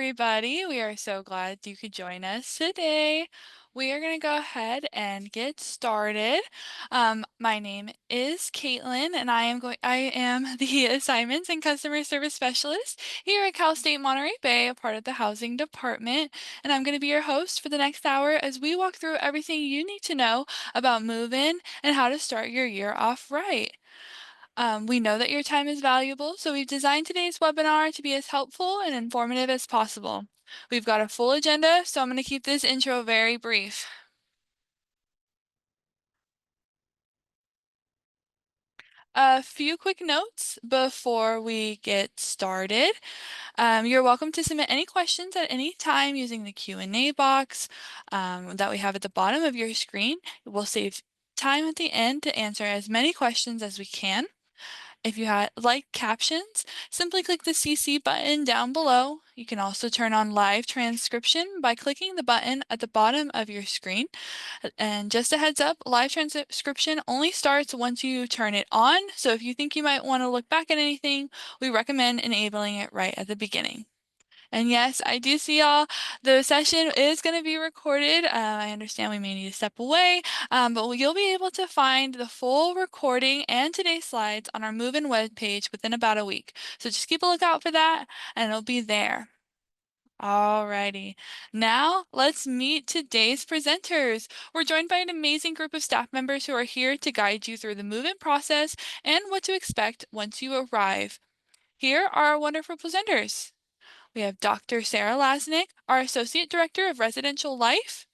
everybody. We are so glad you could join us today. We are going to go ahead and get started. My name is Caitlin, and I am the Assignments and Customer Service Specialist here at Cal State Monterey Bay, a part of the Housing Department. And I'm going to be your host for the next hour as we walk through everything you need to know about move-in and how to start your year off right. We know that your time is valuable, so we've designed today's webinar to be as helpful and informative as possible. We've got a full agenda, so I'm going to keep this intro very brief. A few quick notes before we get started. You're welcome to submit any questions at any time using the Q&A box that we have at the bottom of your screen. We'll save time at the end to answer as many questions as we can. If you like captions, simply click the CC button down below. You can also turn on live transcription by clicking the button at the bottom of your screen. And just a heads up, live transcription only starts once you turn it on. So if you think you might want to look back at anything, we recommend enabling it right at the beginning. And yes, I do see y'all. The session is going to be recorded. I understand we may need to step away, but you'll be able to find the full recording and today's slides on our Move-In webpage within about a week. So just keep a lookout for that, and it'll be there. Alrighty, now let's meet today's presenters. We're joined by an amazing group of staff members who are here to guide you through the move-in process and what to expect once you arrive. Here are our wonderful presenters. We have Dr. Sarah Lasnik, our Associate Director of Residential Life,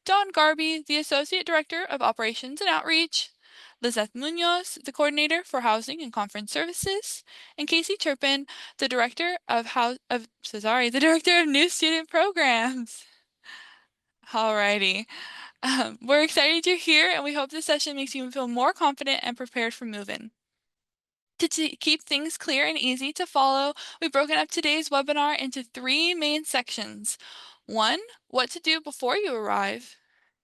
Don Garby, the Associate Director of Operations and Outreach, Lizeth Munoz, the Coordinator for Housing and Conference Services, and Casey Turpin, the Director of the Director of New Student Programs. Alrighty. We're excited you're here, and we hope this session makes you feel more confident and prepared for move-in. To keep things clear and easy to follow, we've broken up today's webinar into 3 main sections. 1, what to do before you arrive.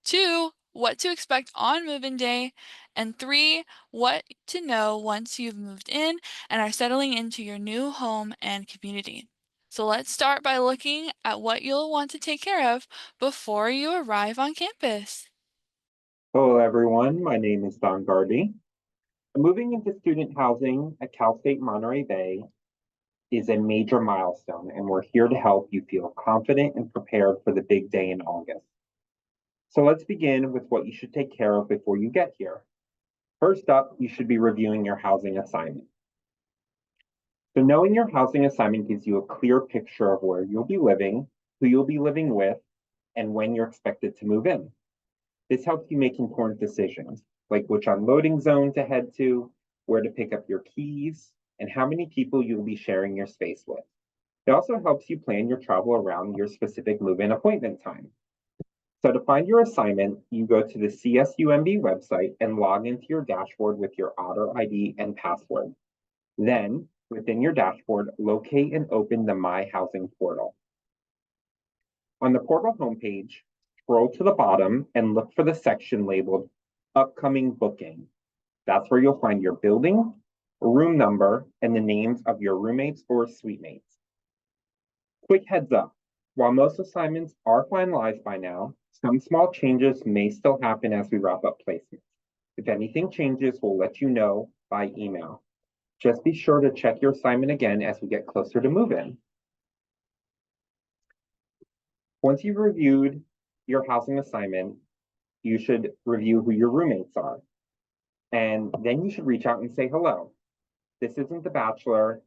2, what to expect on move-in day. And 3, what to know once you've moved in and are settling into your new home and community. So let's start by looking at what you'll want to take care of before you arrive on campus. Hello, everyone. My name is Don Garby. Moving into student housing at Cal State Monterey Bay is a major milestone, and we're here to help you feel confident and prepared for the big day in August. So let's begin with what you should take care of before you get here. First up, you should be reviewing your housing assignment. So knowing your housing assignment gives you a clear picture of where you'll be living, who you'll be living with, and when you're expected to move in. This helps you make important decisions, like which unloading zone to head to, where to pick up your keys, and how many people you'll be sharing your space with. It also helps you plan your travel around your specific move-in appointment time. So to find your assignment, you go to the CSUMB website and log into your dashboard with your Otter ID and password. Then, within your dashboard, locate and open the My Housing portal. On the portal homepage, scroll to the bottom and look for the section labeled Upcoming Booking. That's where you'll find your building, room number, and the names of your roommates or suite mates. Quick heads up, while most assignments are finalized by now, some small changes may still happen as we wrap up placements. If anything changes, we'll let you know by email. Just be sure to check your assignment again as we get closer to move-in. Once you've reviewed your housing assignment, you should review who your roommates are. And then you should reach out and say hello. This isn't The Bachelor,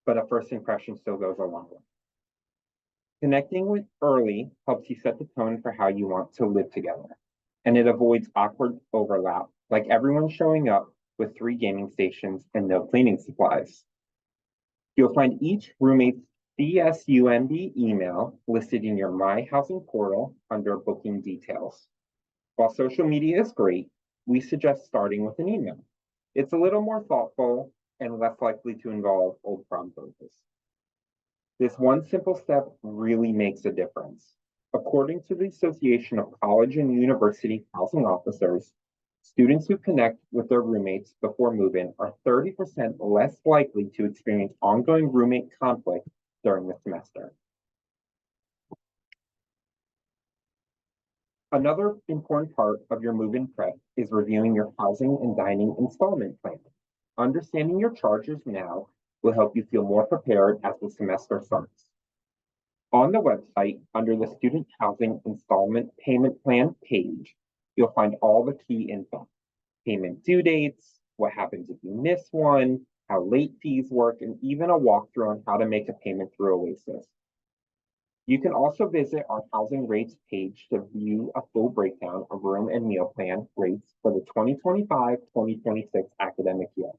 but a first impression still goes a long way. Connecting with early helps you set the tone for how you want to live together. And it avoids awkward overlap, like everyone showing up with 3 gaming stations and no cleaning supplies. You'll find each roommate's CSUMB email listed in your My Housing portal under booking details. While social media is great, we suggest starting with an email. It's a little more thoughtful and less likely to involve old prom photos. This one simple step really makes a difference. According to the Association of College and University Housing Officers, students who connect with their roommates before move-in are 30% less likely to experience ongoing roommate conflict during the semester. Another important part of your move-in prep is reviewing your housing and dining installment plan. Understanding your charges now will help you feel more prepared as the semester starts. On the website, under the Student Housing Installment Payment Plan page, you'll find all the key info: payment due dates, what happens if you miss one, how late fees work, and even a walkthrough on how to make a payment through Oasis. You can also visit our housing rates page to view a full breakdown of room and meal plan rates for the 2025-2026 academic year.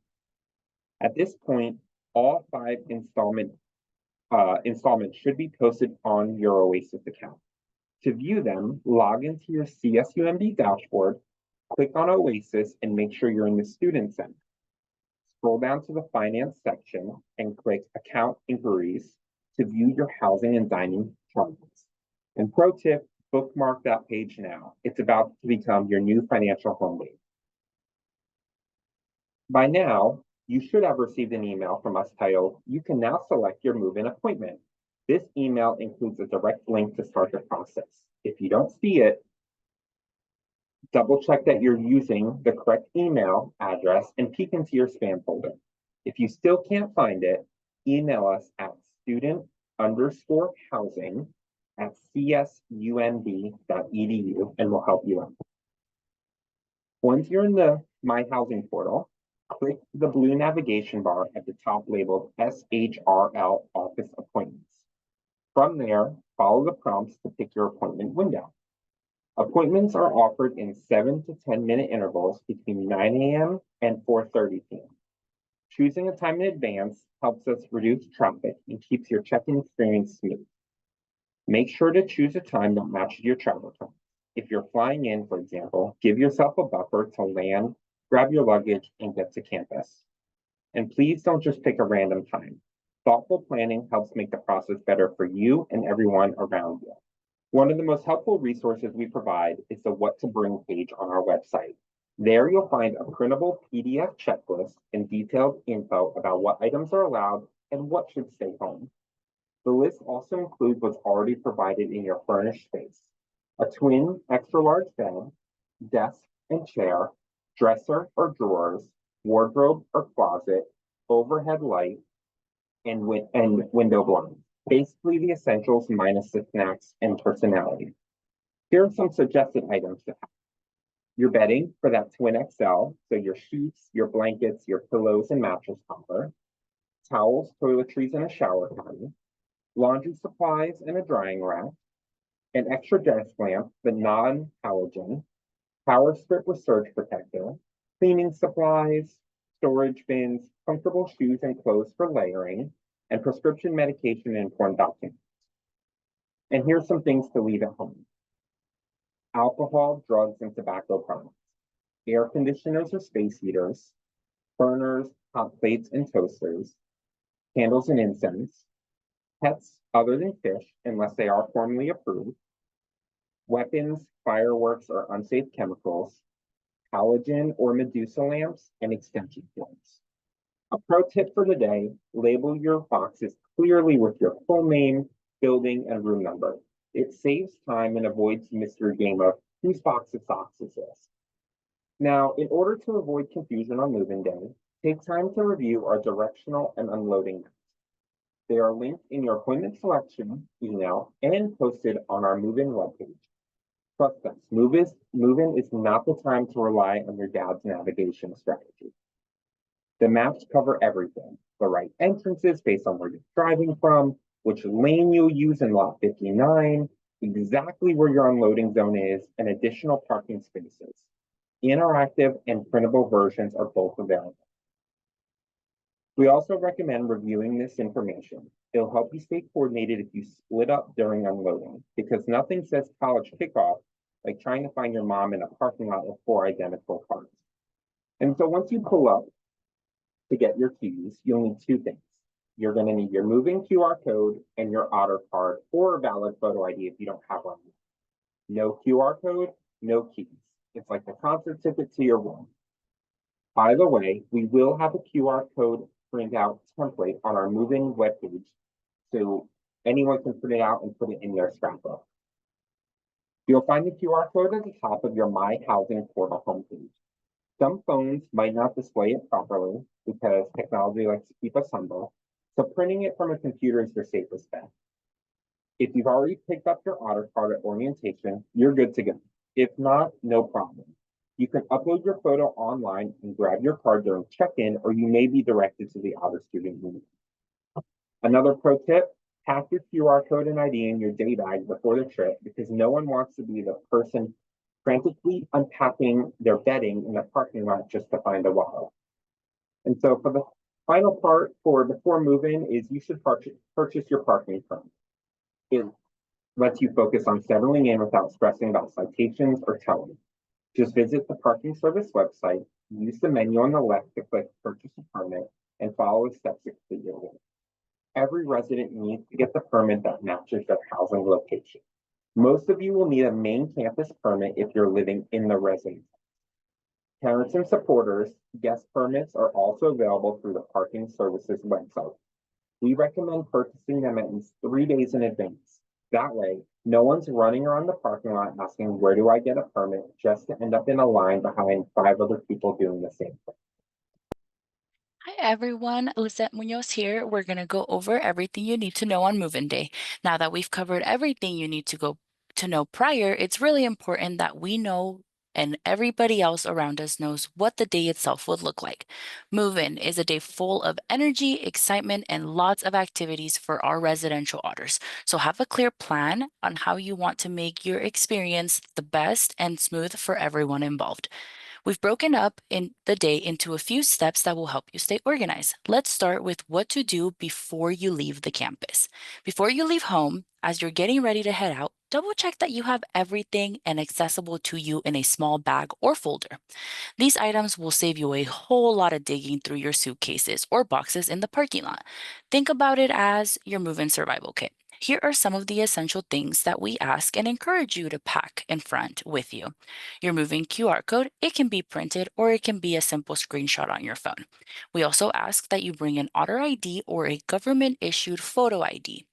At this point, all five installments should be posted on your Oasis account. To view them, log into your CSUMB dashboard, click on Oasis, and make sure you're in the Student Center. Scroll down to the Finance section and click Account Inquiries to view your housing and dining charges. And pro tip, bookmark that page now. It's about to become your new financial home base. By now, you should have received an email from us titled, "You can now select your move-in appointment." This email includes a direct link to start the process. If you don't see it, double check that you're using the correct email address and peek into your spam folder. If you still can't find it, email us at student_housing@csumb.edu and we'll help you out. Once you're in the My Housing portal, click the blue navigation bar at the top labeled SHRL Office Appointments. From there, follow the prompts to pick your appointment window. Appointments are offered in 7 to 10-minute intervals between 9 a.m. and 4:30 p.m. Choosing a time in advance helps us reduce traffic and keeps your check-in experience smooth. Make sure to choose a time that matches your travel time. If you're flying in, for example, give yourself a buffer to land, grab your luggage, and get to campus. And please don't just pick a random time. Thoughtful planning helps make the process better for you and everyone around you. One of the most helpful resources we provide is the What to Bring page on our website. There you'll find a printable PDF checklist and detailed info about what items are allowed and what should stay home. The list also includes what's already provided in your furnished space: a twin extra large bed, desk and chair, dresser or drawers, wardrobe or closet, overhead light, and window blinds. Basically the essentials minus the snacks and personality. Here are some suggested items to have: your bedding for that twin XL, so your sheets, your blankets, your pillows, and mattress cover, towels, toiletries, and a shower caddy, laundry supplies and a drying rack, an extra desk lamp, but non-halogen, power strip with surge protector, cleaning supplies, storage bins, comfortable shoes and clothes for layering, and prescription medication and important documents. And here's some things to leave at home: alcohol, drugs, and tobacco products, air conditioners or space heaters, burners, hot plates and toasters, candles and incense, pets other than fish unless they are formally approved, weapons, fireworks, or unsafe chemicals, halogen or Medusa lamps, and extension cords. A pro tip for the day: label your boxes clearly with your full name, building, and room number. It saves time and avoids the mystery game of whose box of socks is this. Now, in order to avoid confusion on move-in day, take time to review our directional and unloading maps. They are linked in your appointment selection email and posted on our move-in webpage. Trust us, move-in is not the time to rely on your dad's navigation strategy. The maps cover everything: the right entrances based on where you're driving from, which lane you'll use in lot 59, exactly where your unloading zone is, and additional parking spaces. Interactive and printable versions are both available. We also recommend reviewing this information. It'll help you stay coordinated if you split up during unloading, because nothing says college kickoff like trying to find your mom in a parking lot with 4 identical cars. And so once you pull up to get your keys, you'll need 2 things. You're going to need your moving QR code and your Otter card or a valid photo ID if you don't have one. No QR code, no keys. It's like the concert ticket to your room. By the way, we will have a QR code printout template on our move-in webpage, so anyone can print it out and put it in their scrapbook. You'll find the QR code at the top of your My Housing portal homepage. Some phones might not display it properly because technology likes to keep us humble, so printing it from a computer is your safest bet. If you've already picked up your otter card at orientation, you're good to go. If not, no problem. You can upload your photo online and grab your card during check-in, or you may be directed to the Otter Student Union. Another pro tip, pack your QR code and ID in your day bag before the trip because no one wants to be the person frantically unpacking their bedding in the parking lot just to find a wallet. And so for the final part for before move-in is you should purchase your parking permit. It lets you focus on settling in without stressing about citations or towing. Just visit the parking service website, use the menu on the left to click purchase a permit, and follow the steps to complete your order. Every resident needs to get the permit that matches their housing location. Most of you will need a main campus permit if you're living in the residence. Parents and supporters, guest permits are also available through the parking services website. We recommend purchasing them at least 3 days in advance. That way, no one's running around the parking lot asking, where do I get a permit, just to end up in a line behind 5 other people doing the same thing. Hi everyone, Lisette Munoz here. We're going to go over everything you need to know on move-in day. Now that we've covered everything you need to know prior, it's really important that we know and everybody else around us knows what the day itself would look like. Move-in is a day full of energy, excitement, and lots of activities for our residential otters. So have a clear plan on how you want to make your experience the best and smooth for everyone involved. We've broken up in the day into a few steps that will help you stay organized. Let's start with what to do before you leave the campus. Before you leave home, as you're getting ready to head out, double check that you have everything and accessible to you in a small bag or folder. These items will save you a whole lot of digging through your suitcases or boxes in the parking lot. Think about it as your move-in survival kit. Here are some of the essential things that we ask and encourage you to pack in front with you. Your moving QR code, it can be printed or it can be a simple screenshot on your phone. We also ask that you bring an Otter ID or a government-issued photo ID,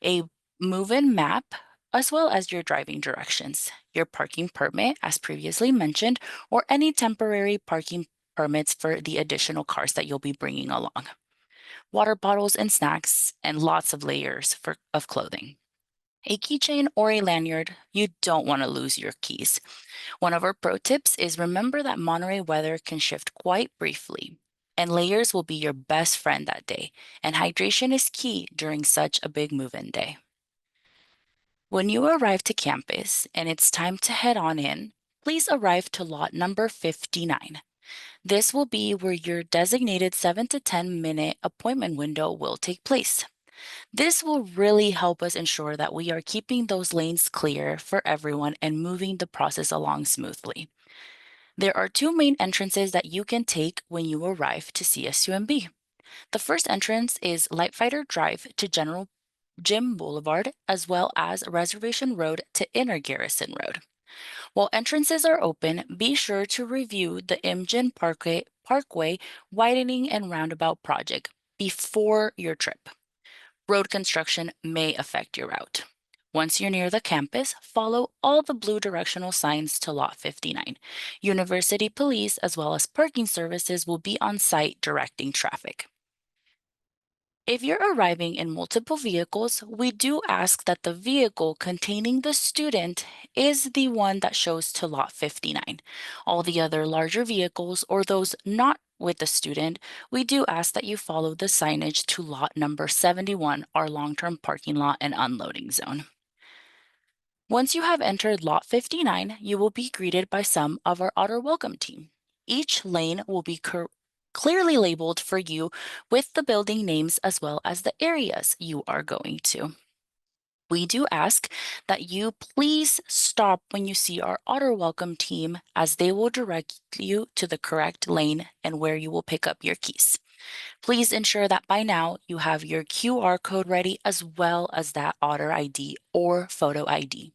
a move-in map, as well as your driving directions, your parking permit, as previously mentioned, or any temporary parking permits for the additional cars that you'll be bringing along, water bottles and snacks, and lots of layers of clothing. A keychain or a lanyard, you don't want to lose your keys. One of our pro tips is remember that Monterey weather can shift quite briefly, and layers will be your best friend that day, and hydration is key during such a big move-in day. When you arrive to campus and it's time to head on in, please arrive to lot number 59. This will be where your designated 7 to 10 minute appointment window will take place. This will really help us ensure that we are keeping those lanes clear for everyone and moving the process along smoothly. There are two main entrances that you can take when you arrive to CSUMB. The first entrance is Lightfighter Drive to General Jim Boulevard, as well as Reservation Road to Inner Garrison Road. While entrances are open, be sure to review the Imjin Parkway widening and roundabout project before your trip. Road construction may affect your route. Once you're near the campus, follow all the blue directional signs to Lot 59. University police as well as parking services will be on site directing traffic. If you're arriving in multiple vehicles, we do ask that the vehicle containing the student is the one that shows to Lot 59. All the other larger vehicles or those not with the student, we do ask that you follow the signage to lot number 71, our long-term parking lot and unloading zone. Once you have entered lot 59, you will be greeted by some of our Otter Welcome team. Each lane will be clearly labeled for you with the building names as well as the areas you are going to. We do ask that you please stop when you see our Otter Welcome team as they will direct you to the correct lane and where you will pick up your keys. Please ensure that by now you have your QR code ready as well as that Otter ID or photo ID.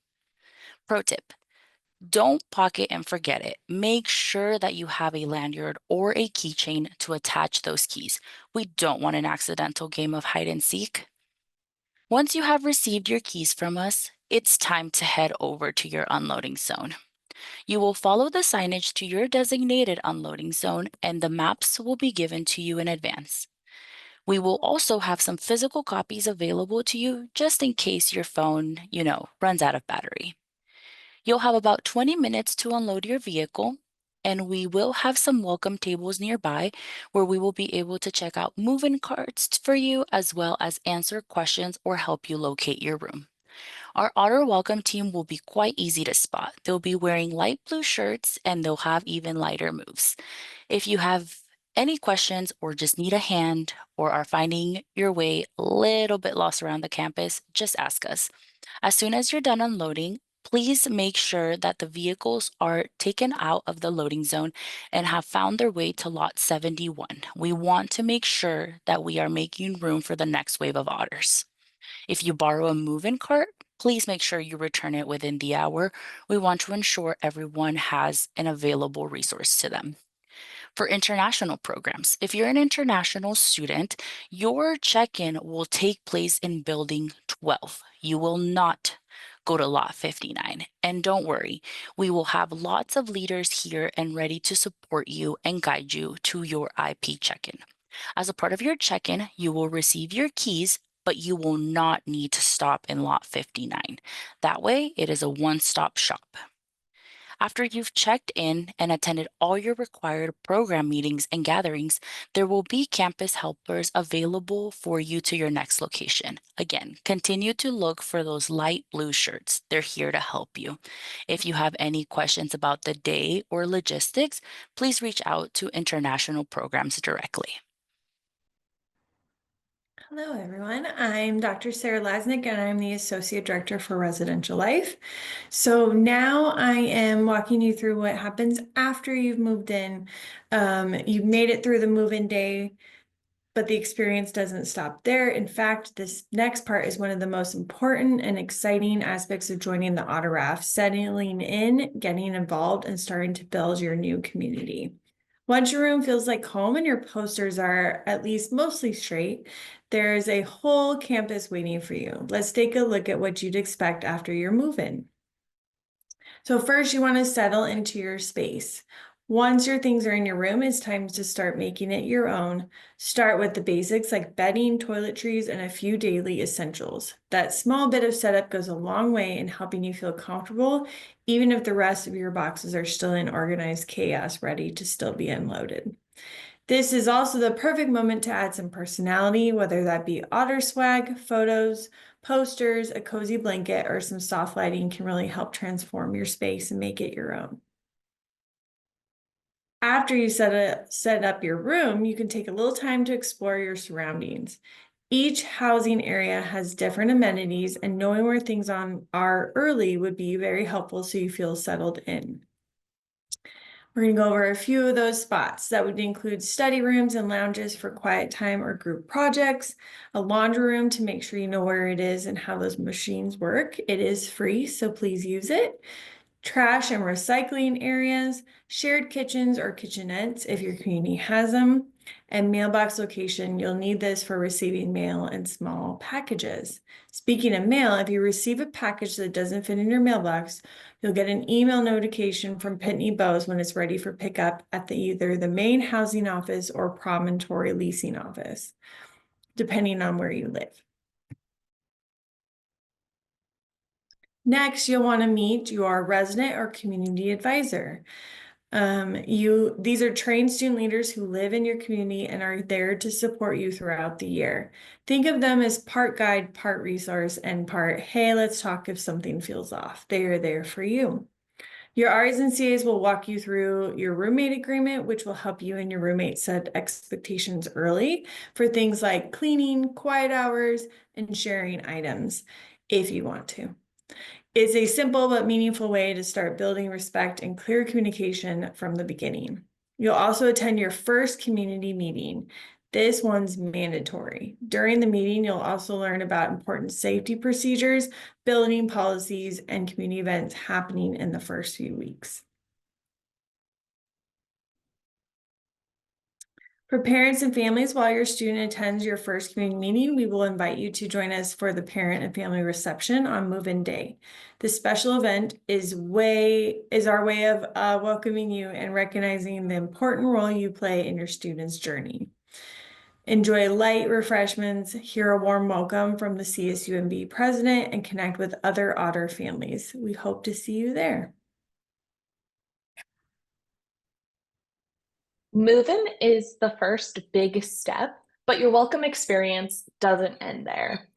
Pro tip, don't pocket and forget it. Make sure that you have a lanyard or a keychain to attach those keys. We don't want an accidental game of hide and seek. Once you have received your keys from us, it's time to head over to your unloading zone. You will follow the signage to your designated unloading zone, and the maps will be given to you in advance. We will also have some physical copies available to you just in case your phone, runs out of battery. You'll have about 20 minutes to unload your vehicle, and we will have some welcome tables nearby where we will be able to check out move-in carts for you as well as answer questions or help you locate your room. Our Otter Welcome team will be quite easy to spot. They'll be wearing light blue shirts and they'll have even lighter moves. If you have any questions or just need a hand or are finding your way a little bit lost around the campus, just ask us. As soon as you're done unloading, please make sure that the vehicles are taken out of the loading zone and have found their way to lot 71. We want to make sure that we are making room for the next wave of otters. If you borrow a move-in cart, please make sure you return it within the hour. We want to ensure everyone has an available resource to them. For international programs, if you're an international student, your check-in will take place in building 12. You will not go to lot 59. And don't worry, we will have lots of leaders here and ready to support you and guide you to your IP check-in. As a part of your check-in, you will receive your keys, but you will not need to stop in lot 59. That way, it is a one-stop shop. After you've checked in and attended all your required program meetings and gatherings, there will be campus helpers available for you to your next location. Again, continue to look for those light blue shirts. They're here to help you. If you have any questions about the day or logistics, please reach out to international programs directly. Hello, everyone. I'm Dr. Sarah Lasnik, and I'm the Associate Director for Residential Life. So now I am walking you through what happens after you've moved in. You've made it through the move-in day, but the experience doesn't stop there. In fact, this next part is one of the most important and exciting aspects of joining the Otter Raft, settling in, getting involved, and starting to build your new community. Once your room feels like home and your posters are at least mostly straight, there's a whole campus waiting for you. Let's take a look at what you'd expect after your move-in. So first, you want to settle into your space. Once your things are in your room, it's time to start making it your own. Start with the basics like bedding, toiletries, and a few daily essentials. That small bit of setup goes a long way in helping you feel comfortable, even if the rest of your boxes are still in organized chaos, ready to still be unloaded. This is also the perfect moment to add some personality, whether that be otter swag, photos, posters, a cozy blanket, or some soft lighting can really help transform your space and make it your own. After you set up your room, you can take a little time to explore your surroundings. Each housing area has different amenities, and knowing where things are early would be very helpful so you feel settled in. We're going to go over a few of those spots. That would include study rooms and lounges for quiet time or group projects, a laundry room to make sure you know where it is and how those machines work. It is free, so please use it. Trash and recycling areas, shared kitchens or kitchenettes if your community has them, and mailbox location. You'll need this for receiving mail and small packages. Speaking of mail, if you receive a package that doesn't fit in your mailbox, you'll get an email notification from Pitney Bowes when it's ready for pickup at either the main housing office or Promontory leasing office, depending on where you live. Next, you'll want to meet your resident or community advisor. These are trained student leaders who live in your community and are there to support you throughout the year. Think of them as part guide, part resource, and part, hey, let's talk if something feels off. They are there for you. Your RAs and CAs will walk you through your roommate agreement, which will help you and your roommate set expectations early for things like cleaning, quiet hours, and sharing items if you want to. It's a simple but meaningful way to start building respect and clear communication from the beginning. You'll also attend your first community meeting. This one's mandatory. During the meeting, you'll also learn about important safety procedures, building policies, and community events happening in the first few weeks. For parents and families, while your student attends your first community meeting, we will invite you to join us for the parent and family reception on Move-In Day. This special event is our way of welcoming you and recognizing the important role you play in your student's journey. Enjoy light refreshments, hear a warm welcome from the CSUMB president, and connect with other Otter families. We hope to see you there. Move-in is the first big step, but your welcome experience doesn't end there.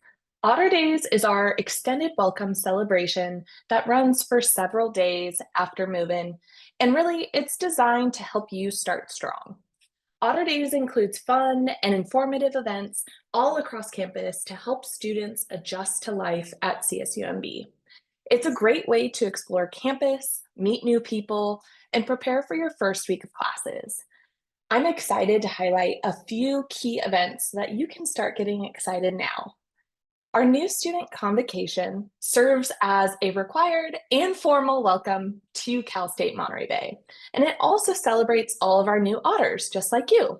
Otter Days is our extended welcome celebration that runs for several days after move-in, and really it's designed to help you start strong. Otter Days includes fun and informative events all across campus to help students adjust to life at CSUMB. It's a great way to explore campus, meet new people, and prepare for your first week of classes. I'm excited to highlight a few key events so that you can start getting excited now. Our new student convocation serves as a required and formal welcome to Cal State Monterey Bay, and it also celebrates all of our new Otters, just like you.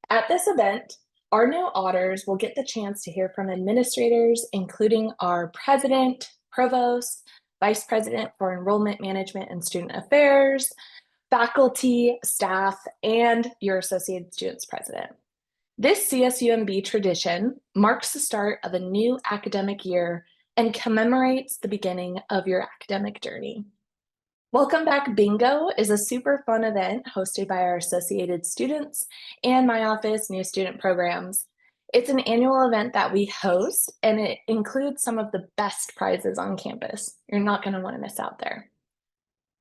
At this event, our new Otters will get the chance to hear from administrators, including our president, provost, vice president for enrollment management and student affairs, faculty, staff, and your Associated Students President. This CSUMB tradition marks the start of a new academic year and commemorates the beginning of your academic journey. Welcome Back Bingo is a super fun event hosted by our associated students and my office new student programs. It's an annual event that we host, and it includes some of the best prizes on campus. You're not going to want to miss out there.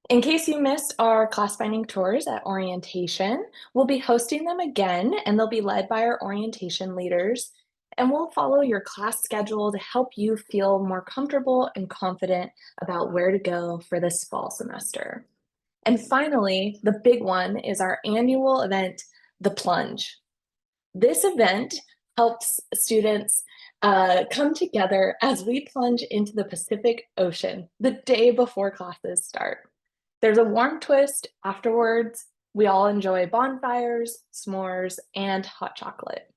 In case you missed our class finding tours at orientation, we'll be hosting them again, and they'll be led by our orientation leaders. And we'll follow your class schedule to help you feel more comfortable and confident about where to go for this fall semester. And finally, the big one is our annual event, The Plunge. This event helps students come together as we plunge into the Pacific Ocean the day before classes start. There's a warm twist afterwards. We all enjoy bonfires, s'mores, and hot chocolate.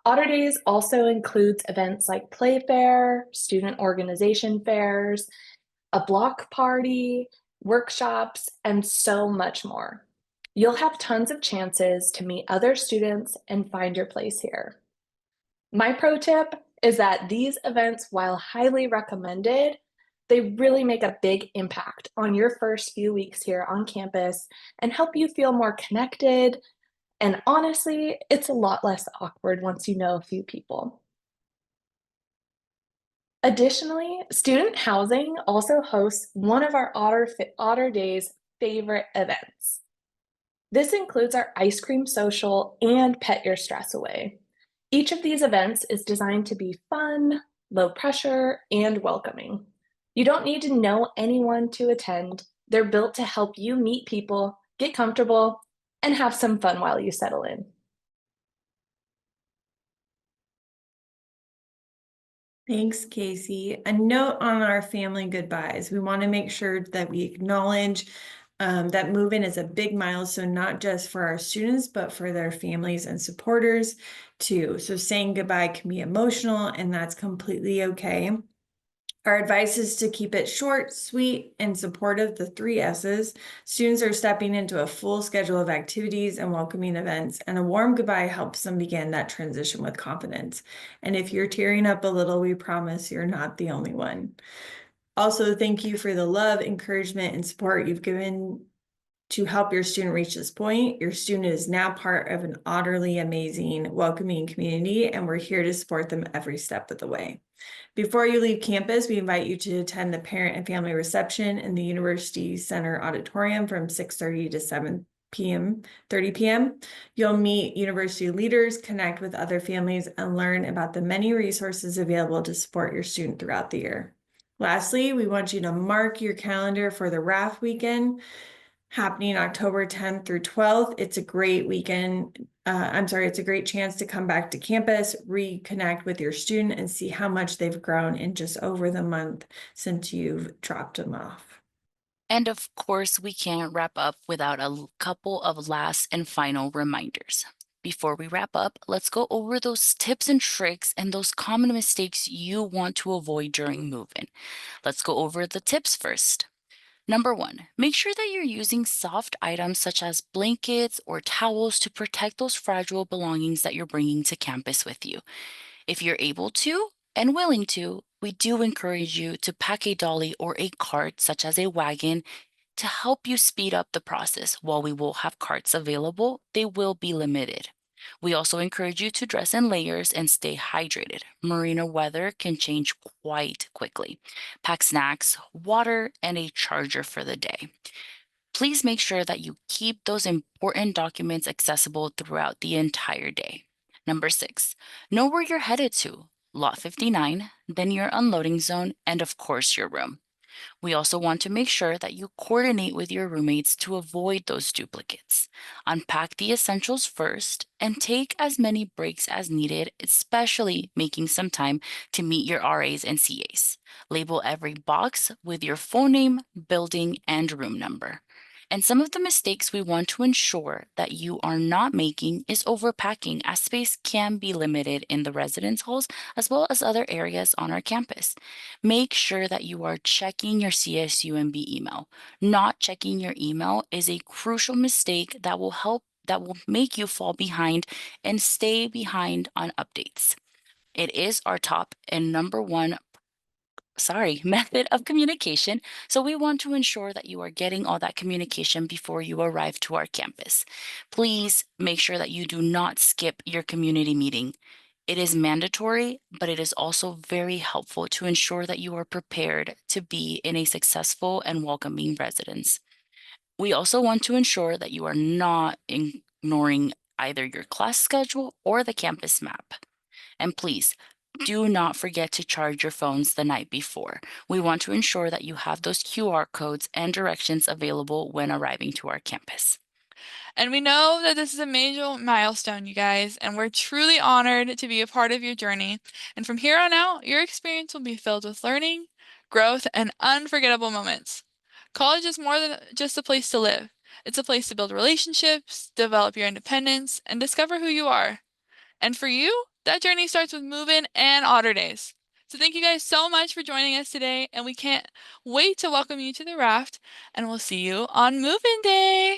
Otter Days also includes events like Playfair, student organization fairs, a block party, workshops, and so much more. You'll have tons of chances to meet other students and find your place here. My pro tip is that these events, while highly recommended, they really make a big impact on your first few weeks here on campus and help you feel more connected. And honestly, it's a lot less awkward once you know a few people. Additionally, student housing also hosts one of our Otter Days favorite events. This includes our ice cream social and Pet Your Stress Away. Each of these events is designed to be fun, low pressure, and welcoming. You don't need to know anyone to attend. They're built to help you meet people, get comfortable, and have some fun while you settle in. Thanks, Casey. A note on our family goodbyes. We want to make sure that we acknowledge that move-in is a big milestone, not just for our students, but for their families and supporters too. So saying goodbye can be emotional, and that's completely okay. Our advice is to keep it short, sweet, and supportive, the 3 S's. Students are stepping into a full schedule of activities and welcoming events, and a warm goodbye helps them begin that transition with confidence. And if you're tearing up a little, we promise you're not the only one. Also, thank you for the love, encouragement, and support you've given to help your student reach this point. Your student is now part of an utterly amazing, welcoming community, and we're here to support them every step of the way. Before you leave campus, we invite you to attend the parent and family reception in the University Center Auditorium from 6:30 to 7:30 p.m. You'll meet university leaders, connect with other families, and learn about the many resources available to support your student throughout the year. Lastly, we want you to mark your calendar for the RAF weekend happening October 10th through 12th. It's a great weekend. It's a great chance to come back to campus, reconnect with your student, and see how much they've grown in just over the month since you've dropped them off. And of course, we can't wrap up without a couple of last and final reminders. Before we wrap up, let's go over those tips and tricks and those common mistakes you want to avoid during move-in. Let's go over the tips first. Number 1, make sure that you're using soft items such as blankets or towels to protect those fragile belongings that you're bringing to campus with you. If you're able to and willing to, we do encourage you to pack a dolly or a cart, such as a wagon, to help you speed up the process. While we will have carts available, they will be limited. We also encourage you to dress in layers and stay hydrated. Marina weather can change quite quickly. Pack snacks, water, and a charger for the day. Please make sure that you keep those important documents accessible throughout the entire day. Number 6, know where you're headed to. Lot 59, then your unloading zone, and of course your room. We also want to make sure that you coordinate with your roommates to avoid those duplicates. Unpack the essentials first and take as many breaks as needed, especially making some time to meet your RAs and CAs. Label every box with your phone name, building, and room number. And some of the mistakes we want to ensure that you are not making is overpacking, as space can be limited in the residence halls as well as other areas on our campus. Make sure that you are checking your CSUMB email. Not checking your email is a crucial mistake that will make you fall behind and stay behind on updates. It is our top and number one method of communication. So we want to ensure that you are getting all that communication before you arrive to our campus. Please make sure that you do not skip your community meeting. It is mandatory, but it is also very helpful to ensure that you are prepared to be in a successful and welcoming residence. We also want to ensure that you are not ignoring either your class schedule or the campus map. And please, do not forget to charge your phones the night before. We want to ensure that you have those QR codes and directions available when arriving to our campus. And we know that this is a major milestone, you guys, and we're truly honored to be a part of your journey. And from here on out, your experience will be filled with learning, growth, and unforgettable moments. College is more than just a place to live. It's a place to build relationships, develop your independence, and discover who you are. And for you, that journey starts with Move-In and Otter Days. So thank you guys so much for joining us today, and we can't wait to welcome you to the raft, and we'll see you on Move-In Day.